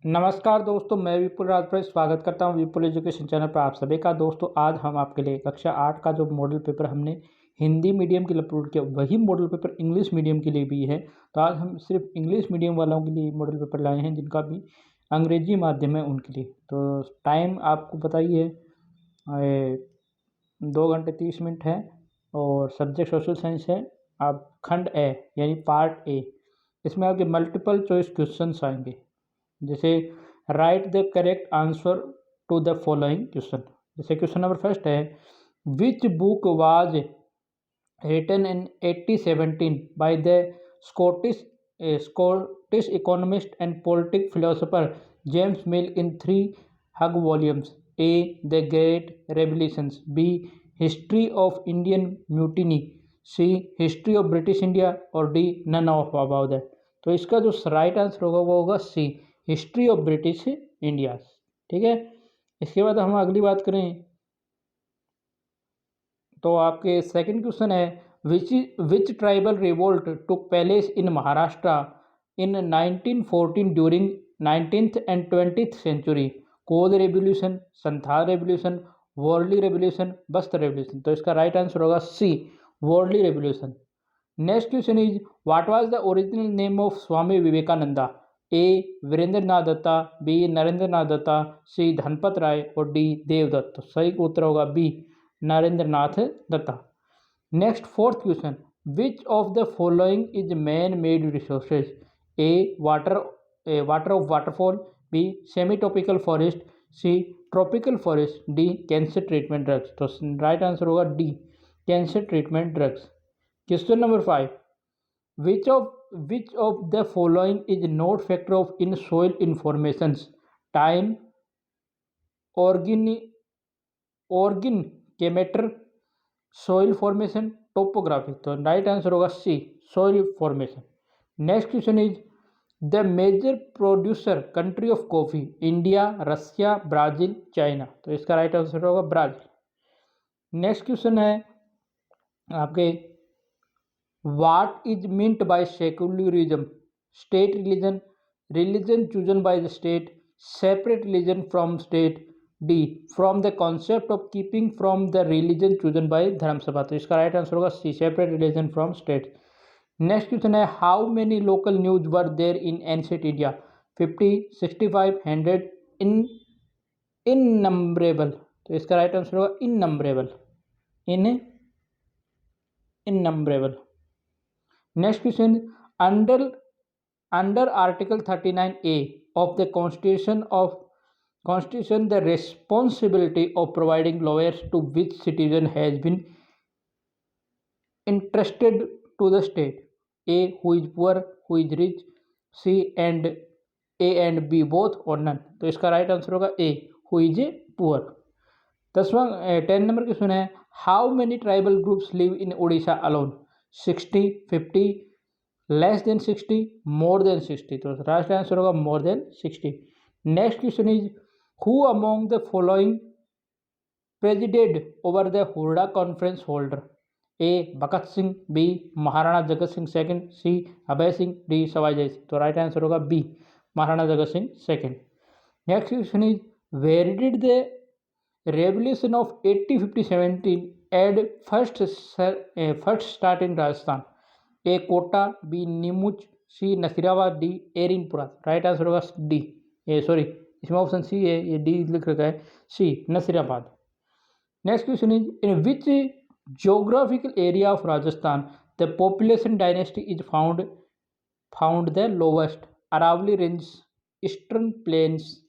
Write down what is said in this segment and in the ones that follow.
नमस्कार दोस्तों, मैं विपुल राजपुर स्वागत करता हूं विपुल एजुकेशन चैनल पर आप सभी का। दोस्तों आज हम आपके लिए कक्षा 8 का जो मॉडल पेपर हमने हिंदी मीडियम के लिए अपलोड किया, वही मॉडल पेपर इंग्लिश मीडियम के लिए भी है। तो आज हम सिर्फ इंग्लिश मीडियम वालों के लिए मॉडल पेपर लाए हैं, जिनका भी अंग्रेजी माध्यम है उनके लिए। तो टाइम आपको बताइए 2 घंटे 30 मिनट है और सब्जेक्ट सोशल साइंस है। आप खंड ए यानी पार्ट ए, इसमें आपके मल्टीपल चॉइस क्वेश्चन आएंगे। जैसे right the correct answer to the following question. जैसे क्वेश्चन नंबर फर्स्ट है, which book was written in 1817 by the Scottish economist and politic philosopher James Mill in 3 huge volumes? A the great revolutions, B history of Indian mutiny, C history of British India, और D none of about that. तो इसका जो right answer होगा वो होगा C, history of British India. ठीक है, इसके बाद हम अगली बात करें तो आपके सेकंड क्वेश्चन है, which tribal revolt took place in Maharashtra in 1914 during 19th and 20th century? Kol revolution, Santhal revolution, Warli revolution, Bastar revolution. तो इसका राइट आंसर होगा C, Warli revolution. Next question is, what was the original name of Swami Vivekananda? A Virendra Nath Datta, B Narendra Nath Datta, C Dhanpat Rai, और D Devdatt. तो सही उत्तर होगा B, Narendra Nath Datta. Next fourth question, which of the following is man made resources? A water of waterfall, B semi tropical forest, C tropical forest, D cancer treatment drugs. तो right answer होगा D, cancer treatment drugs. Question number 5, which of the following is not factor of in soil informations? Time, organ chemistry, soil formation, topography। तो right answer होगा C, soil formation। Next question is, the major producer country of coffee? India, Russia, Brazil, China. तो इसका right answer होगा Brazil. Next question है आपके, What is meant by secularism? State religion, religion chosen by the state, separate religion from state, D from the concept of keeping from the religion chosen by धर्म सभा। तो इसका right answer होगा C, separate religion from state। Next question है, how many local news were there in ancient India? 50, 65, 100, innumerable. तो इसका right answer होगा इननंबरेबल, इननंबरेबल। Next question, under Article 39A of the Constitution, the responsibility of providing lawyers to which citizen has been entrusted to the state? A who is poor, who is rich, C and A and B both, or none। तो इसका right answer होगा A, who is poor। 10 number question है, how many tribal groups live in Odisha alone? 60, 50, less than 60, more than 60। तो right answer होगा more than 60। Next question is, who among the following president over the Hurda conference holder? A Bhagat Singh, B Maharana Jagat Singh second, C Abhay Singh, D Sawai Jai Singh. तो right answer होगा B, Maharana Jagat Singh second. Next question is, where did the revolution of 1850-17 AD first start in Rajasthan? A Kota, B Neemuch, C Nasirabad, D Erinpura. Right answer होगा D, इसमें option C है, ये D लिख रखा है, C Nasirabad. Next question is, in which geographical area of Rajasthan the population dynasty is found the lowest? Aravalli range, eastern plains,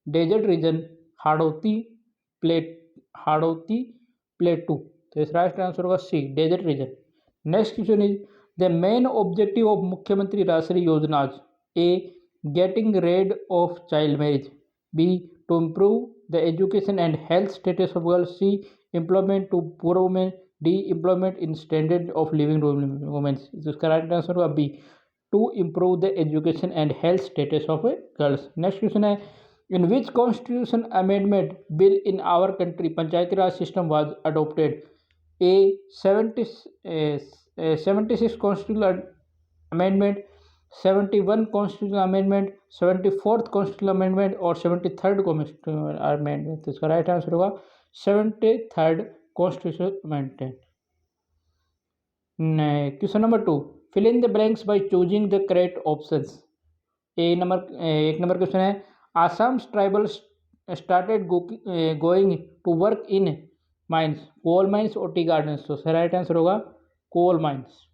desert region, Hadoti plateau. तो इस right answer होगा C, desert region. Next question is, the main objective of Mukhyamantri Rashtriya योजनाज? A getting rid of child marriage, B to improve the education and health status of girls, C employment to poor women, D employment in standard of living womens. इसका right answer होगा B, to improve the education and health status of girls. Next question है, in which constitution amendment bill in our country panchayati raj system was adopted? A 76 constitutional amendment, 71 constitutional amendment, 74th constitutional amendment और 73rd constitutional amendment. तो इसका right answer होगा 73rd constitutional amendment. Question number 2, fill in the blanks by choosing the correct options. एक number question है, Assam tribal started going to work in mines, coal mines और tea gardens. तो इसका right answer होगा coal mines.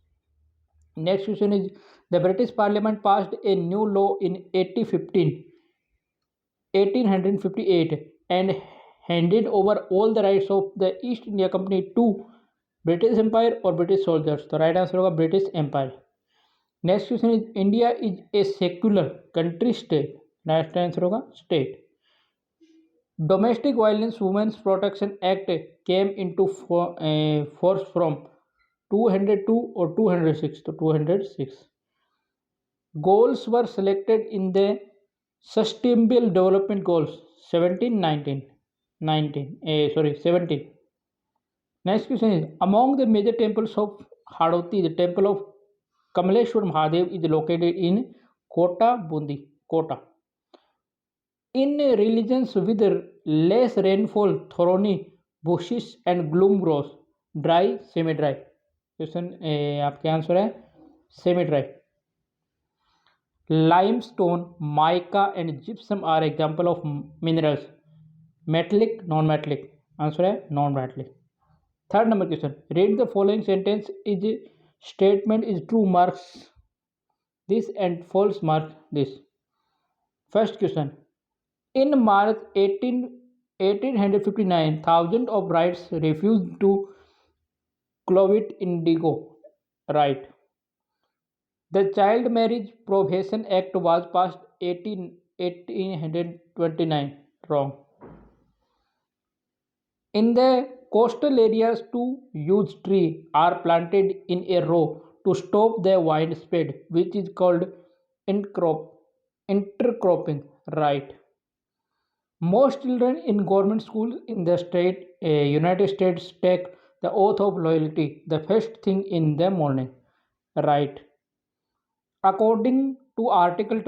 Next question is, the British parliament passed a new law in 1858 and handed over all the rights of the East India Company to British Empire or British soldiers। तो right answer होगा British empire. Next question is, India is a secular country state. Right answer होगा state. Domestic violence womens protection act came into force from 202 और 206। तो 206। Goals were selected in the sustainable development goals 17। Next question is, among the major temples of Hadoti, the temple of Kamaleshwar Mahadev is located in Kota, Bundi, Kota. In regions with less rainfall, thorny bushes and gloom grows, dry, semi-dry। Question आपके answer है semi-dry। Limestone, mica and gypsum are example of minerals, metallic, non-metallic। Answer है non-metallic। Third number question, read the following sentence is statement is true marks this and false mark this. First question, in March 1859 thousand of brides refuse to cultivate indigo. Right. The child marriage prohibition act was passed 1829। Wrong. In the coastal areas, 2 huge trees are planted in a row to stop the wind speed, which is called intercropping. Right. Most children in government schools in the United States take the oath of loyalty the first thing in the morning. Right. According to Article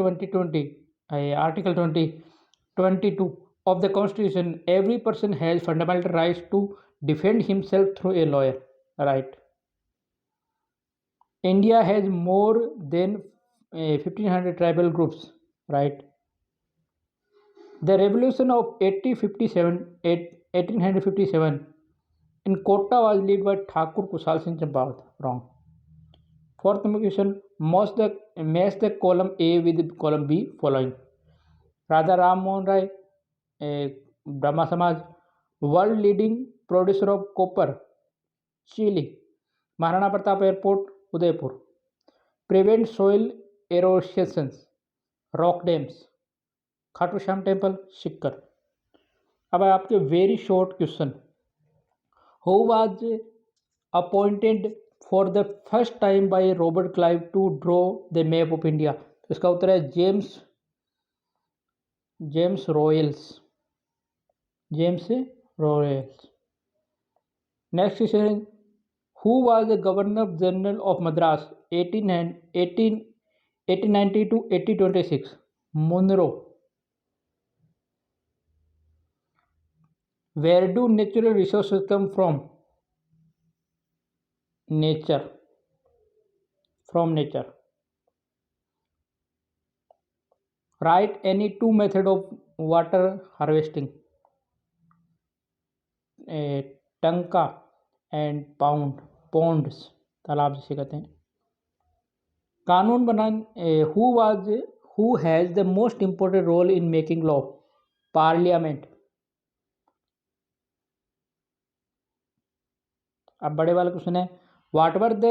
22 of the Constitution, every person has fundamental rights to defend himself through a lawyer. Right. India has more than 1500 tribal groups. Right. The revolution of 1857 in Kota was led by Thakur Kushal Singh Champavat. Wrong. Fourth number question, match the column A with column B following. Radha Ram Mohan Rai, Brahmo Samaj, world leading producer of copper, Chile, Maharana Pratap airport, Udaipur, prevent soil erosions, rock dams, Khatu Shyam temple, Sikar. अब आपके very short question, who was appointed for the first time by Robert Clive to draw the map of India. तो इसका उत्तर है James Royals. Next question, who was the governor general of Madras 1890 to 1826? Munro. Where do natural resources come from? Nature. Right any 2 method of water harvesting, टंका and ponds, तालाब जिसे कहते हैं। कानून बनाने, who has the most important role in making law? Parliament. अब बड़े वाला क्वेश्चन है, what were the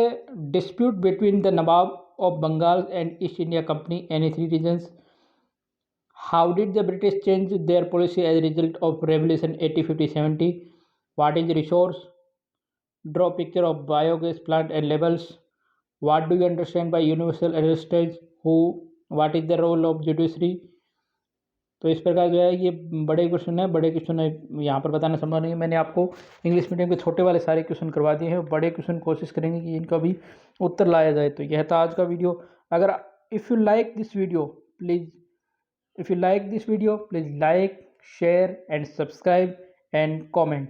dispute between the nawab of Bengal and East India Company any 3 reasons? How did the British change their policy as a result of revolution 1850-70? What is resource? Draw picture of biogas plant and labels. What do you understand by universal assistance? What is the role of judiciary? तो इस प्रकार जो है ये बड़े question है। यहाँ पर बताना संभव नहीं है। मैंने आपको इंग्लिश मीडियम के छोटे वाले सारे क्वेश्चन करवा दिए हैं। बड़े क्वेश्चन कोशिश करेंगे कि इनका भी उत्तर लाया जाए। तो यह था आज का वीडियो। अगर if you like this video, please if you like this video, please like, share and subscribe and comment.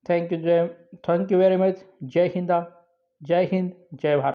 Thank you, जय, थैंक यू वेरी मच। जय हिंद, जय हिंद, जय भारत।